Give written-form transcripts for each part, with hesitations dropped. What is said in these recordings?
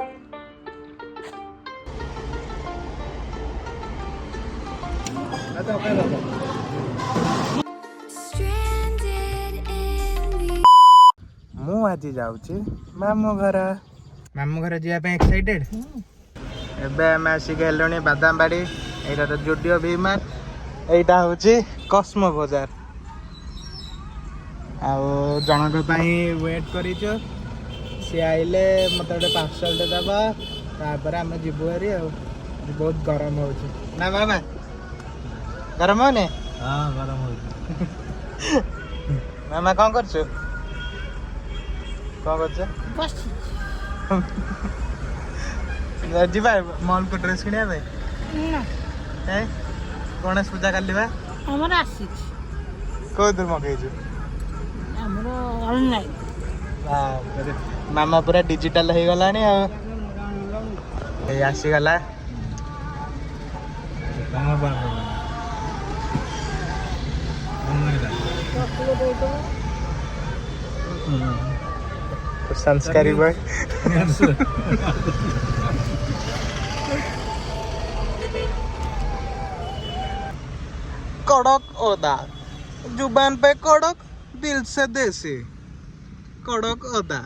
मु आज जाऊँ मामू घर जावाई एक्साइटेड एबे आम आसिक हेलुणी बादामबाड़ी यहाँ तो जुडियो भीमार्ट यहाँ हूँ कस्मो बजार आउ जनक वेट कर सी आइले मत गोटे पार्सल दबा तापर आम जीवु हारी बहुत गरम हो ना मामा गरम होने हाँ गरम हो मामा कौन कर जीवा मॉल को ड्रेस किनिया भाई गणेश पूजा कली बा हमर आसी को दूर मगेजु हमर ऑनलाइन मामा पूरा डिजिटल हो गलानी आसी गला संस्कारी बॉय कड़क ओदा जुबान पे कड़क दिल से देसी कड़क ओदा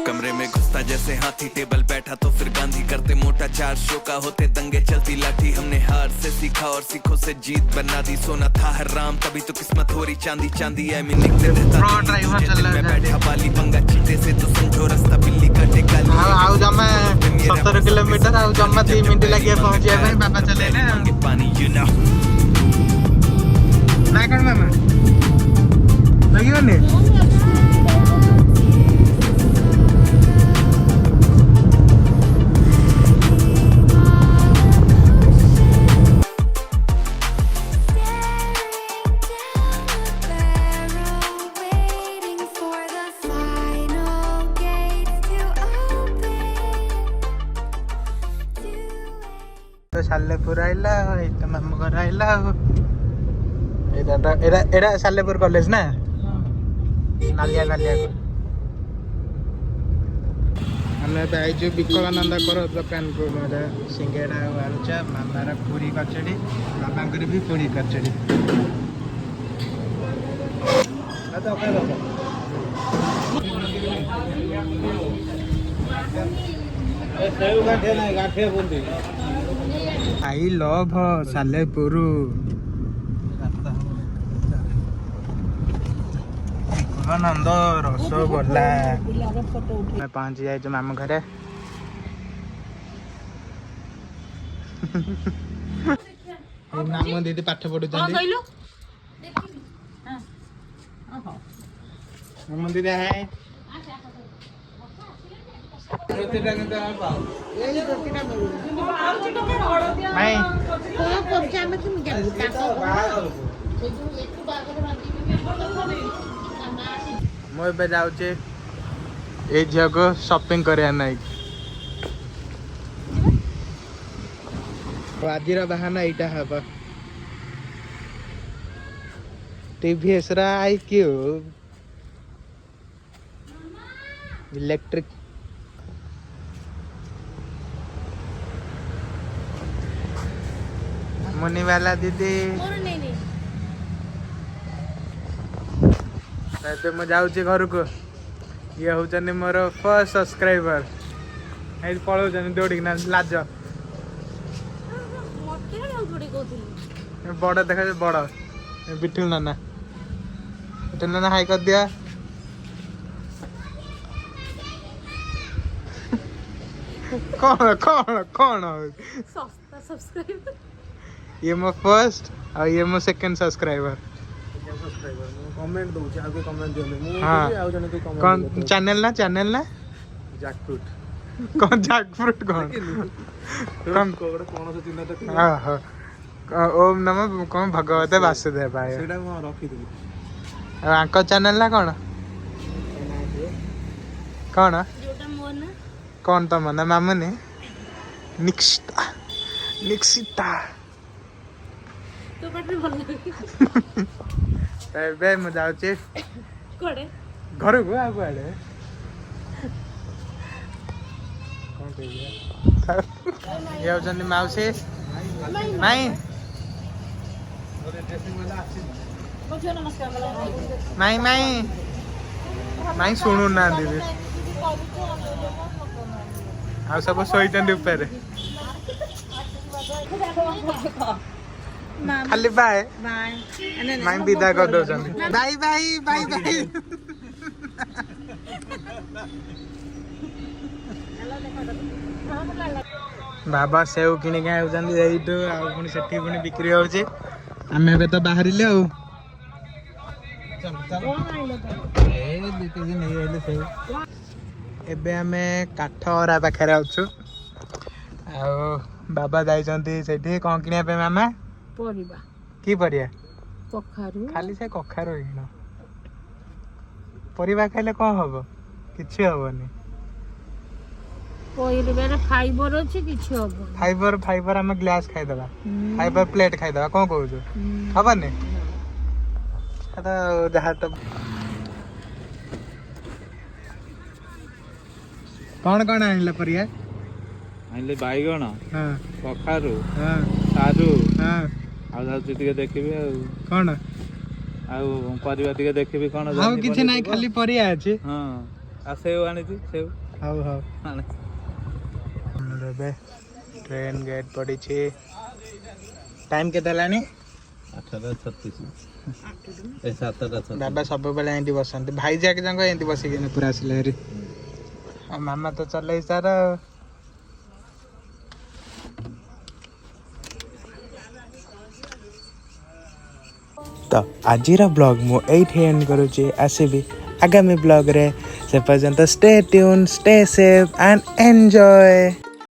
कमरे में घुसता जैसे हाथी टेबल बैठा तो फिर गांधी करते मोटा 4 शो का होते दंगे चलती लाठी हमने हार से सीखा और सीखों से जीत बना दी सोना था हराम तभी तो किस्मत हो रही चांदी चांदी है मैं निकले रहता मैं बैठा बाली पंगा चीते से तो समझो रास्ता बिल्ली का टेका आउ जमा 17 किलोमीटर आउ जमा 3 मिनट लगे पहुंचे भाई पापा चले ना पानी यू नो ना कौन मामा लगियो ने सालेपुर आइला एटा मामू घर आइला एटा सालेपुर कॉलेज ना नालिया नालिया हमें आईचु विकलानंद कर दुकान को सिंगेड़ा आलुचा मामार पूरी कचड़ी बाबा भी पूरी कचड़ी आई लव सालेपुर आनंद रसगोल्ला मैं पहुंच जाए मामू घरे मामू दीदी पाठ पढ़ुं मामू दीदी है मुझे जाऊे ये झील को शॉपिंग करा नाई आज बाहाना यहाँ हम टीवीएस IQ इलेक्ट्रिक मुनि वाला दीदी मुझे जाऊँ घर को ये हूँ मोर फर्स्ट सब्सक्राइबर पलाऊँ दौड़िना लाज बड़ देखा बड़ बिठुल नाना बिठुल नाना हाई कर दिया कौन कौन कौन ये मो फर्स्ट और ये मो सेकंड सब्सक्राइबर कमेंट दउछि आगे कमेंट दियो मु हां आउ जने कोई कमेंट कौन चैनल ना जैकफ्रूट कौन जैकफ्रूट कौन कौन कोड कोन से चिन्ह तो हां हां ओम नमः कौन भगवते वासुदेवाय सेटा म रखी देबी आंको चैनल ना कौन कौन जोटा मोर ना कौन तुम ना मामुनी निक्षिता निक्षिता तो पाटे भल लागे ଏବେ ମୁଁ ଯାଉଛି कोडे ଘରକୁ ଆଉ କୁଆଡ଼େ କ'ଣ କହିବି ଇଏ ହେଉଛନ୍ତି ମାଉସୀ ନାଇଁ मुझे नमस्कार बोला ମାଇଁ ମାଇଁ ମାଇଁ ଶୁଣୁନାହାନ୍ତି ବି ଆଉ ସବୁ ଶୋଇଛନ୍ତି ଉପରେ ଖାଲି ବାଏ बाय ମାଇଁ ବିଦା କରିଦଉଛନ୍ତି ବାଇ ବାଇ ବାଇ ବାଇ ବାବା ସେଉ କିଣିକି ଆଉଛନ୍ତି ଏଇଠୁ ଆଉ ପୁଣି ସେଠି ପୁଣି ବିକ୍ରି ହଉଛି ଆମେ ଏବେ ତ ବାହାରିଲେ ଆଉ ଏବେ ଆମେ କାଠଅରା ପାଖରେ ଅଛୁ ଆଉ ବାବା ଯାଇଛନ୍ତି ସେଠି କ'ଣ କିଣିବା ପାଇଁ ମାମା ପରିବା କି ପରିବା କଖାରୁ ଖାଲି ସେ କଖାରୁ କିଣ ପରିବା ଖାଇଲେ କ'ଣ ହବ କିଛି ହବନି ପରିବାରେ ଫାଇବର ଅଛି କିଛି ହବ फाइबर फाइबर आम ग्लास खाईदबा फाइबर प्लेट खाईदबा कौन कहू हबनी तो जहाँ तो कौन कौन आनिल परिया आइले बाइगण हाँ कखारू हाँ सारू हाँ ଆଉ ଯାଉଛି ଟିକେ ଦେଖିବି कौन ଆଉ ପରିବା ଟିକେ ଦେଖିବି କ'ଣ ଆଉ କିଛି ନାହିଁ ଖାଲି ପରିବା ଅଛି ହଁ ଆଉ ସେଉ ଆଣିଛି ସେଉ ହଉ ହଉ ଆଣେ ଆମର ଏବେ ଟ୍ରେନ୍ ଗେଟ୍ ପଡ଼ିଛି ଟାଇମ୍ କେତେ ହେଲାଣି 8:36 ଏ 7:36 ବାବା ସବୁବେଳେ ଏମିତି ବସନ୍ତି ଭାଇଜାକ ଯାକ ଏମିତି ବସିକିନି ପୁରା ଆସିଲେ ହେରି ଆଉ ମାମା ତ ଚଲେଇ ସାର तो आजिर ब्लॉग मु एठी एंड करूची आसीबी आगामी ब्लॉग रे से पर्यंत stay tune stay safe and enjoy.